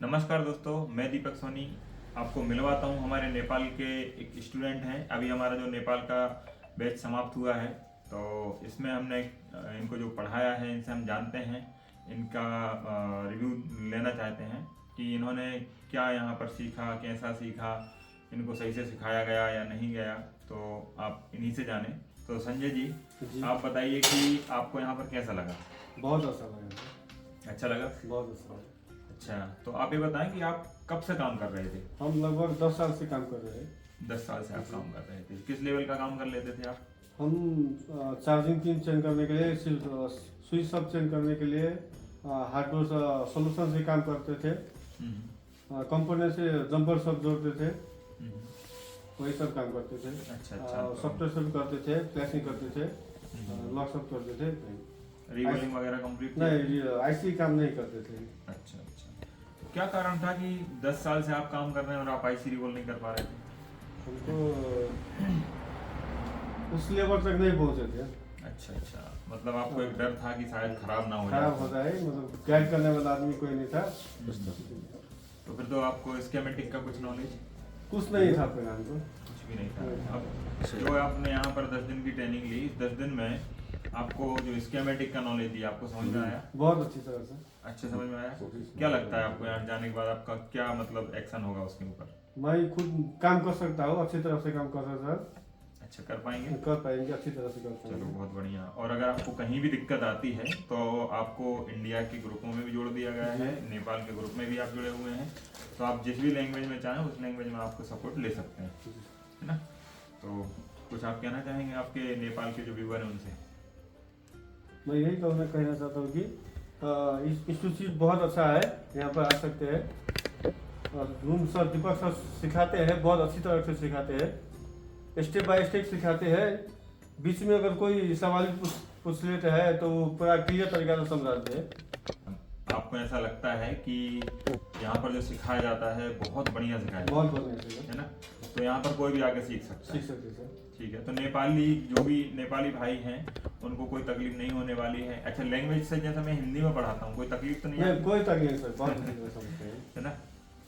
नमस्कार दोस्तों, मैं दीपक सोनी आपको मिलवाता हूं हमारे नेपाल के एक स्टूडेंट हैं। अभी हमारा जो नेपाल का बैच समाप्त हुआ है, तो इसमें हमने इनको जो पढ़ाया है इनसे हम जानते हैं, इनका रिव्यू लेना चाहते हैं कि इन्होंने क्या यहाँ पर सीखा, कैसा सीखा, इनको सही से सिखाया गया या नहीं गया। तो आप इन्हीं से जानें। तो संजय जी, आप बताइए कि आपको यहाँ पर कैसा लगा? बहुत अच्छा लगा। अच्छा लगा? बहुत अच्छा लगा। अच्छा, तो आप ये बताएं कि आप कब से काम कर रहे थे? हम लगभग 10 साल से काम कर रहे हैं। 10 साल से आप काम कर रहे थे। किस लेवल का काम कर लेते थे आप? हम चार्जिंग पिन चेंज करने के लिए, स्विच सब चेंज करने के लिए हार्डवेयर सोल्यूशन से काम करते थे। कंपोनेंट से जंपर सब जोड़ते थे, वही सब काम करते थे। अच्छा अच्छा। सॉफ्टवेयर सब करते थे, फ्लैशिंग करते थे, लॉक सब करते थे। रीबोलिंग वगैरह कंप्लीट? नहीं, आईसी काम नहीं करते थे। अच्छा अच्छा। क्या कारण था कि 10 साल से आप काम कर रहे हैं और आप आईसी रीबोल नहीं कर पा रहे थे? हमको उस लेवल तक नहीं पहुंचे थे। अच्छा अच्छा, मतलब आपको एक डर था कि शायद खराब ना हो जाए। खराब होता है, मतलब गाइड करने वाला आदमी कोई नहीं था। तो फिर तो आपको स्कीमेटिक का कुछ नॉलेज? कुछ नहीं था फिर हमको। कुछ भी नहीं था। अब जो आपने यहाँ पर 10 दिन की ट्रेनिंग ली, इस 10 दिन में आपको जो स्कीमेटिक का नॉलेज दिया, आपको समझ में आया? बहुत अच्छी तरह से। अच्छा, समझ में आया। क्या लगता है आपको यहाँ जाने के बाद आपका क्या मतलब एक्शन होगा उसके ऊपर? मैं खुद काम कर सकता हूँ, अच्छी तरह से काम कर सकता हूँ। अच्छा, कर पाएंगे? कर पाएंगे, अच्छी तरह से कर चलो, पाएंगे। बहुत बढ़िया। और अगर आपको कहीं भी दिक्कत आती है तो आपको इंडिया के ग्रुपों में भी जोड़ दिया गया है, नेपाल के ग्रुप में भी आप जुड़े हुए हैं। तो आप जिस भी लैंग्वेज में चाहें उस लैंग्वेज में आपको सपोर्ट ले सकते हैं, है ना? तो कुछ आप कहना चाहेंगे आपके नेपाल के जो व्यूअर हैं उनसे? मैं यही कहना चाहता हूँ कि इंस्टीट्यूट बहुत अच्छा है, यहाँ पर आ सकते हैं। और रूम सर दीपक सर सिखाते हैं, बहुत अच्छी तरह से सिखाते हैं, स्टेप बाय स्टेप सिखाते हैं। बीच में अगर कोई सवाल पूछ लेते हैं तो पूरा क्लियर तरीका से समझाते हैं। आपको ऐसा लगता है कि यहाँ पर जो सिखाया जाता है बहुत बढ़िया सिखाया जाता बहुत बढ़िया है ना? तो यहाँ पर कोई भी आके सीख सकता है। सीख सकते सर। ठीक है, तो नेपाली जो भी नेपाली भाई हैं उनको कोई तकलीफ नहीं होने वाली है। अच्छा, लैंग्वेज से जैसे मैं हिंदी में पढ़ाता हूँ, कोई तकलीफ तो नहीं नहीं, आती? कोई तकलीफ नहीं सर, बहुत अच्छी तरह से समझते हैं। है ना?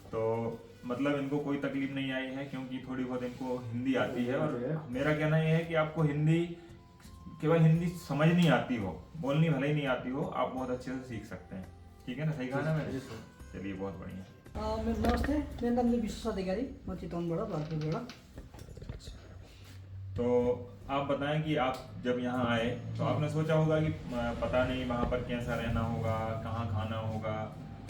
तो मतलब इनको कोई तकलीफ नहीं आई है क्योंकि थोड़ी बहुत इनको हिंदी आती है। और मेरा कहना यह है कि आपको हिंदी, केवल हिंदी समझ नहीं आती हो, बोलनी भले ही नहीं आती हो, आप बहुत अच्छे से सीख सकते हैं। ठीक है ना? सही कहा ना मैंने? चलिए, बहुत बढ़िया। नमस्ते, मेरो नाम चाहिँ विश्वास अधिकारी, म चितवनबाट, भारतपुरबाट। तो आप बताएं कि आप जब यहाँ आए तो आपने सोचा होगा कि पता नहीं वहाँ पर कैसा रहना होगा, कहाँ खाना होगा,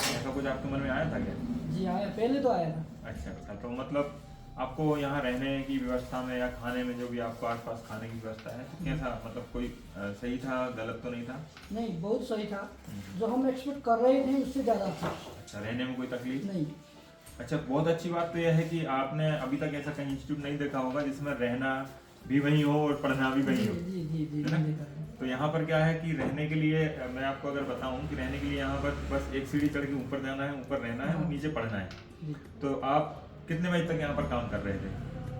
ऐसा कुछ आपके मन में आया था क्या? जी आया, पहले तो आया था। अच्छा अच्छा। तो मतलब आपको यहाँ रहने की व्यवस्था में या खाने में जो भी आपको आसपास खाने की व्यवस्था है, तो कैसा, मतलब कोई सही था, गलत तो नहीं था? नहीं, बहुत सही था। जो हम एक्सपेक्ट कर रहे थे उससे ज़्यादा था। अच्छा, रहने में कोई तकलीफ नहीं। अच्छा, बहुत अच्छी बात तो यह है कि आपने अभी तक ऐसा कहीं इंस्टीट्यूट नहीं देखा होगा जिसमें रहना भी वहीं हो और पढ़ना भी वहीं हो। जी जी जी, है ना? देखा है। तो यहाँ पर क्या है कि रहने के लिए, मैं आपको अगर बताऊं कि रहने के लिए यहाँ पर बस एक सीढ़ी चढ़ के ऊपर जाना है, ऊपर रहना है और नीचे पढ़ना है। जी। तो आप कितने बजे तक यहाँ पर काम कर रहे थे?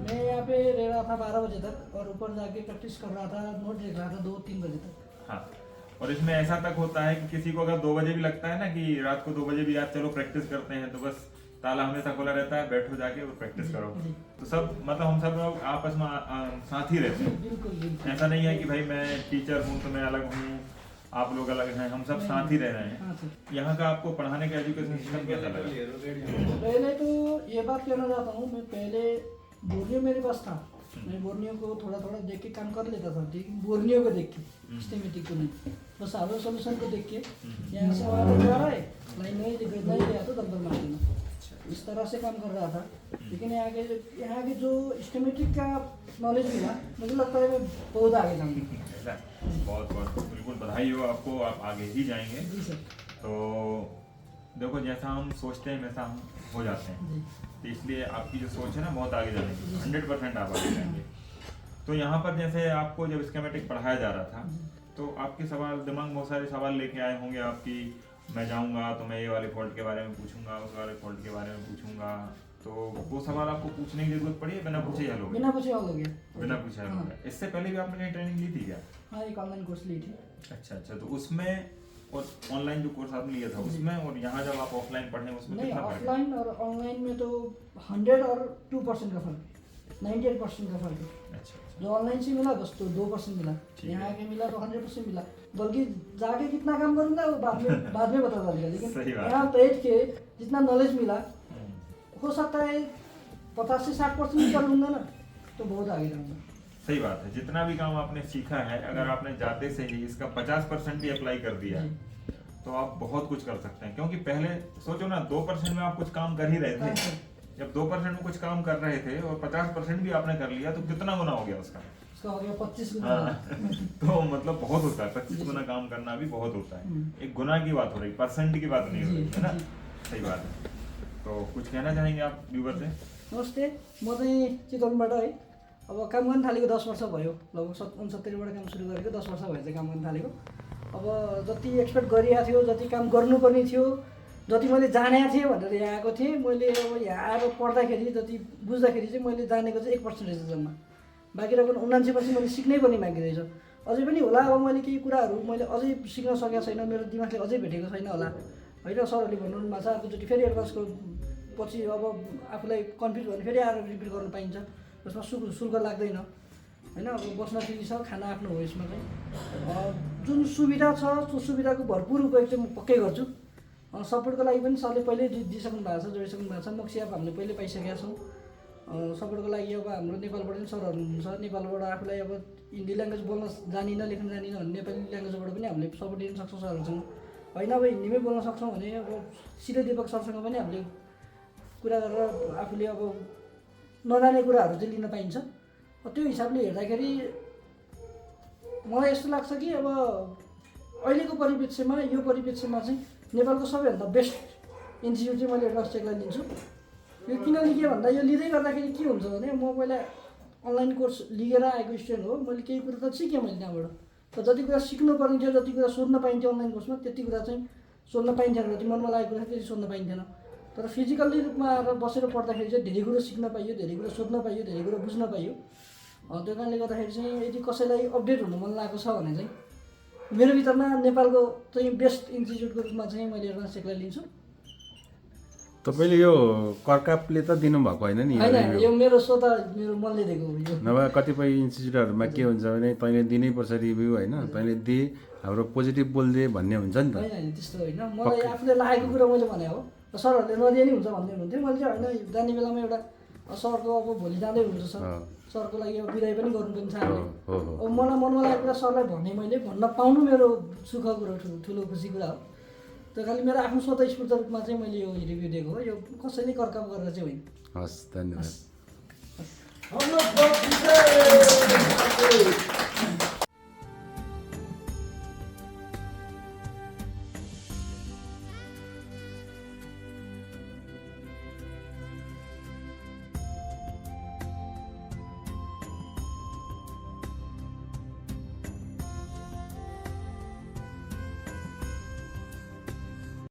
मैं यहाँ पे रह रहा था 12 बजे तक, और ऊपर जाके प्रैक्टिस कर रहा था, नोट देख रहा था 2-3 बजे तक। हाँ, और इसमें ऐसा तक होता है कि किसी को अगर 2 बजे भी लगता है ना कि रात को 2 बजे भी यार चलो प्रैक्टिस करते हैं, तो बस ताला हमेशा खुला रहता है, बैठो जाके और प्रैक्टिस करो। तो सब मतलब हम सब लोग आपस में साथ ही रहते हैं। बिल्कुल बिल्कुल। ऐसा नहीं है कि भाई मैं टीचर हूँ तो मैं अलग हूँ, आप लोग अलग हैं, हम सब साथ ही रह रहे हैं। हाँ सर। यहाँ का आपको पढ़ाने का एजुकेशन सिस्टम कैसा लगा? पहले तो ये बात कहना चाहता हूँ, मैं पहले बोर्नियो मेरे पास था, मैं बोर्नियो को थोड़ा थोड़ा देख के काम कर लेता था, लेकिन बोर्नियो को देख के, सिस्टमेटिक को नहीं, बस हार्डवेयर सोल्यूशन को देख के, यहाँ से वहाँ तक जा रहा है, लाइन नहीं गया तो दम मार देना, इस तरह से काम कर रहा था। लेकिन यहाँ के जो सिस्टमेटिक का नॉलेज मिला, मुझे लगता है मैं बहुत आगे जाऊँगा। बहुत बहुत बिल्कुल बधाई हो आपको, आप आगे ही जाएंगे। जी सर। तो देखो, जैसा हम सोचते हैं वैसा हम हो जाते हैं। जी। तो इसलिए आपकी जो सोच है ना, बहुत आगे जाने की, 100% आप आगे जाएंगे। तो यहाँ पर जैसे आपको जब स्कीमेटिक पढ़ाया जा रहा था, तो आपके सवाल दिमाग में बहुत सारे सवाल लेके आए होंगे आपकी, मैं जाऊँगा तो मैं ये वाले फॉल्ट के बारे में पूछूंगा, उस वाले फॉल्ट के बारे में पूछूंगा। तो वो सवाल आपको पूछने की जरूरत पड़ी है? बिना पूछे हल हो गया? बिना पूछे हल हो गया। बिना पूछे हल हो गया। इससे पहले भी आपने कहीं ट्रेनिंग ली थी क्या? हाँ, एक ऑनलाइन कोर्स ली थी। अच्छा अच्छा। तो उसमें और ऑनलाइन जो कोर्स आपने लिया था उसमें और यहाँ जब आप ऑफलाइन पढ़े उसमें नहीं, कितना फर्क है? ऑफलाइन और ऑनलाइन में तो 100 और 2% का फर्क, 98% का फर्क है। अच्छा जो ऑनलाइन से मिला बस तो 2% मिला, ठीक है। यहाँ आके मिला तो 100% मिला। बल्कि जाके कितना काम करूँगा वो बाद में पता चलेगा, सही लेकिन बात यहाँ बैठ के जितना नॉलेज मिला हम्म, हो सकता है 50 से 60% कर लूँगा ना तो बहुत आगे जाऊँगा। सही बात है। जितना भी काम आपने सीखा है अगर आपने जाते से ही इसका 50% भी अप्लाई कर दिया तो आप बहुत कुछ कर सकते हैं। क्योंकि पहले सोचो ना 2% में आप कुछ काम कर ही रहे थे, जब 2% में कुछ काम कर रहे थे और 50% भी आपने कर लिया तो कितना गुना हो गया उसका? उसका हो गया 25 गुना। हाँ, तो मतलब बहुत होता है, 25 गुना काम करना भी बहुत होता है। एक गुना की बात हो रही, परसेंट की बात नहीं हो रही है ना। सही बात है। तो कुछ कहना चाहेंगे आप व्यूवर से? नमस्ते, म चाहिँ चितवनबाट है। अब काम गर्न थालेको 10 वर्ष भयो, लगभग 69बाट काम सुरु गरेको 10 वर्ष भयो चाहिँ काम गर्न थालेको। अब जति एक्सपेक्ट गरिएको थियो, जति काम गर्नुपर्ने थियो, जति मैले जानेको थिएँ भनेर यहाँ आएको थिएँ, मैले अब यहाँ आएर पढ्दाखेरि जति बुझ्दाखेरि चाहिँ मैले जानेको चाहिँ 1% रहेछ जम्मा। बाँकी रकम 79% मैले सिक्नै पनि बाँकी रहेछ। अझै पनि होला, अब मैले केही कुराहरू मैले अझै सिक्न सकेको छैन, मेरो दिमागले अझै भेटेको छैन होला होइन। सरहरूले भन्नु भएको छ अर्कोचोटि फेरि एडभान्सको पछि अब आफूलाई कन्फ्युज भयो भने फेरि आएर रिपिट गर्नु पाइन्छ, जसमा शुल्क लाग्दैन होइन। अब बस्न फ्री छ, खाना आफ्नो हो। यसमा चाहिँ जुन सुविधा छ त्यो सुविधाको भरपुर उपयोग चाहिँ म पक्कै गर्छु। सपोर्टको लागि पनि सरले पहिल्यै दिइसक्नु भएको छ, जोडिसक्नु भएको छ। मोक्सी एप हामीले पहिल्यै पाइसकेका छौँ। सपोर्टको लागि अब हाम्रो नेपालबाट पनि सरहरू हुनुहुन्छ, नेपालबाट आफूलाई अब हिन्दी ल्याङ्ग्वेज बोल्न जानिनँ, लेख्न जानिनँ भने नेपाली ल्याङ्ग्वेजबाट पनि हामीले सपोर्ट दिन सक्छौँ सरहरूसँग होइन। अब हिन्दीमै बोल्न सक्छौँ भने अब सिधै दिपक सरसँग पनि हामीले कुरा गरेर आफूले अब नजाने कुराहरू चाहिँ लिन पाइन्छ। त्यो हिसाबले हेर्दाखेरि मलाई यस्तो लाग्छ कि अब अहिलेको परिप्रेक्ष्यमा यो परिप्रेक्ष्यमा चाहिँ नेपालको सबैभन्दा बेस्ट इन्स्टिट्युट चाहिँ मैले एडभान्स टेकलाई लिन्छु। यो किन लिएँ भन्दा यो लिँदै गर्दाखेरि के हुन्छ भने म पहिला अनलाइन कोर्स लिएर आएको स्टुडेन्ट हो, मैले केही कुरा त सिकेँ मैले त्यहाँबाट। त जति कुरा सिक्नु पर्ने थियो, जति कुरा सोध्न पाइन्थ्यो अनलाइन कोर्समा त्यति कुरा चाहिँ सोध्न पाइन्थेन, जति मनमा लागेको कुरा त्यति सोध्न पाइन्थेन। तर फिजिकल्ली रूपमा आएर बसेर पढ्दाखेरि चाहिँ धेरै कुरो सिक्न पाइयो, धेरै कुरो सोध्न पाइयो, धेरै कुरो बुझ्न पाइयो। त्यो कारणले गर्दाखेरि चाहिँ यदि कसैलाई अपडेट हुनु मन लागेको छ भने चाहिँ मेरो भित्रमा नेपालको चाहिँ बेस्ट इन्स्टिट्युटको रूपमा चाहिँ मैले एडभान्स टेकलाई लिन्छु। तपाईँले यो करकापले त दिनुभएको होइन नि? होइन, यो मेरो स्वतः मेरो मनले दिएको हो यो। नभए कतिपय इन्स्टिट्युटहरूमा के हुन्छ भने तैँले दिनैपर्छ रिभ्यू होइन, तैँले दे हाम्रो पोजिटिभ बोलिदिए भन्ने हुन्छ नि त। होइन त्यस्तो होइन, मलाई आफूले लागेको कुरा मैले भने हो। सरहरूले नदिए नि हुन्छ भन्दै हुनुहुन्थ्यो, मैले चाहिँ होइन जाने बेलामा एउटा सरको अब भोलि जाँदै हुन्छ सर, सरको लागि अब बिदाई पनि गर्नुपर्ने छ हामीले। अब मलाई मनमा लागेको कुरा सरलाई भने मैले भन्न पाउनु मेरो सुख कुरो, ठुलो खुसी कुरा हो। त्यो खालि मेरो आफ्नो स्वतः स्फूर्त रूपमा चाहिँ मैले यो रिभ्यू दिएको हो, यो कसैले करकाप गरेर चाहिँ होइन। हस्, धन्यवाद।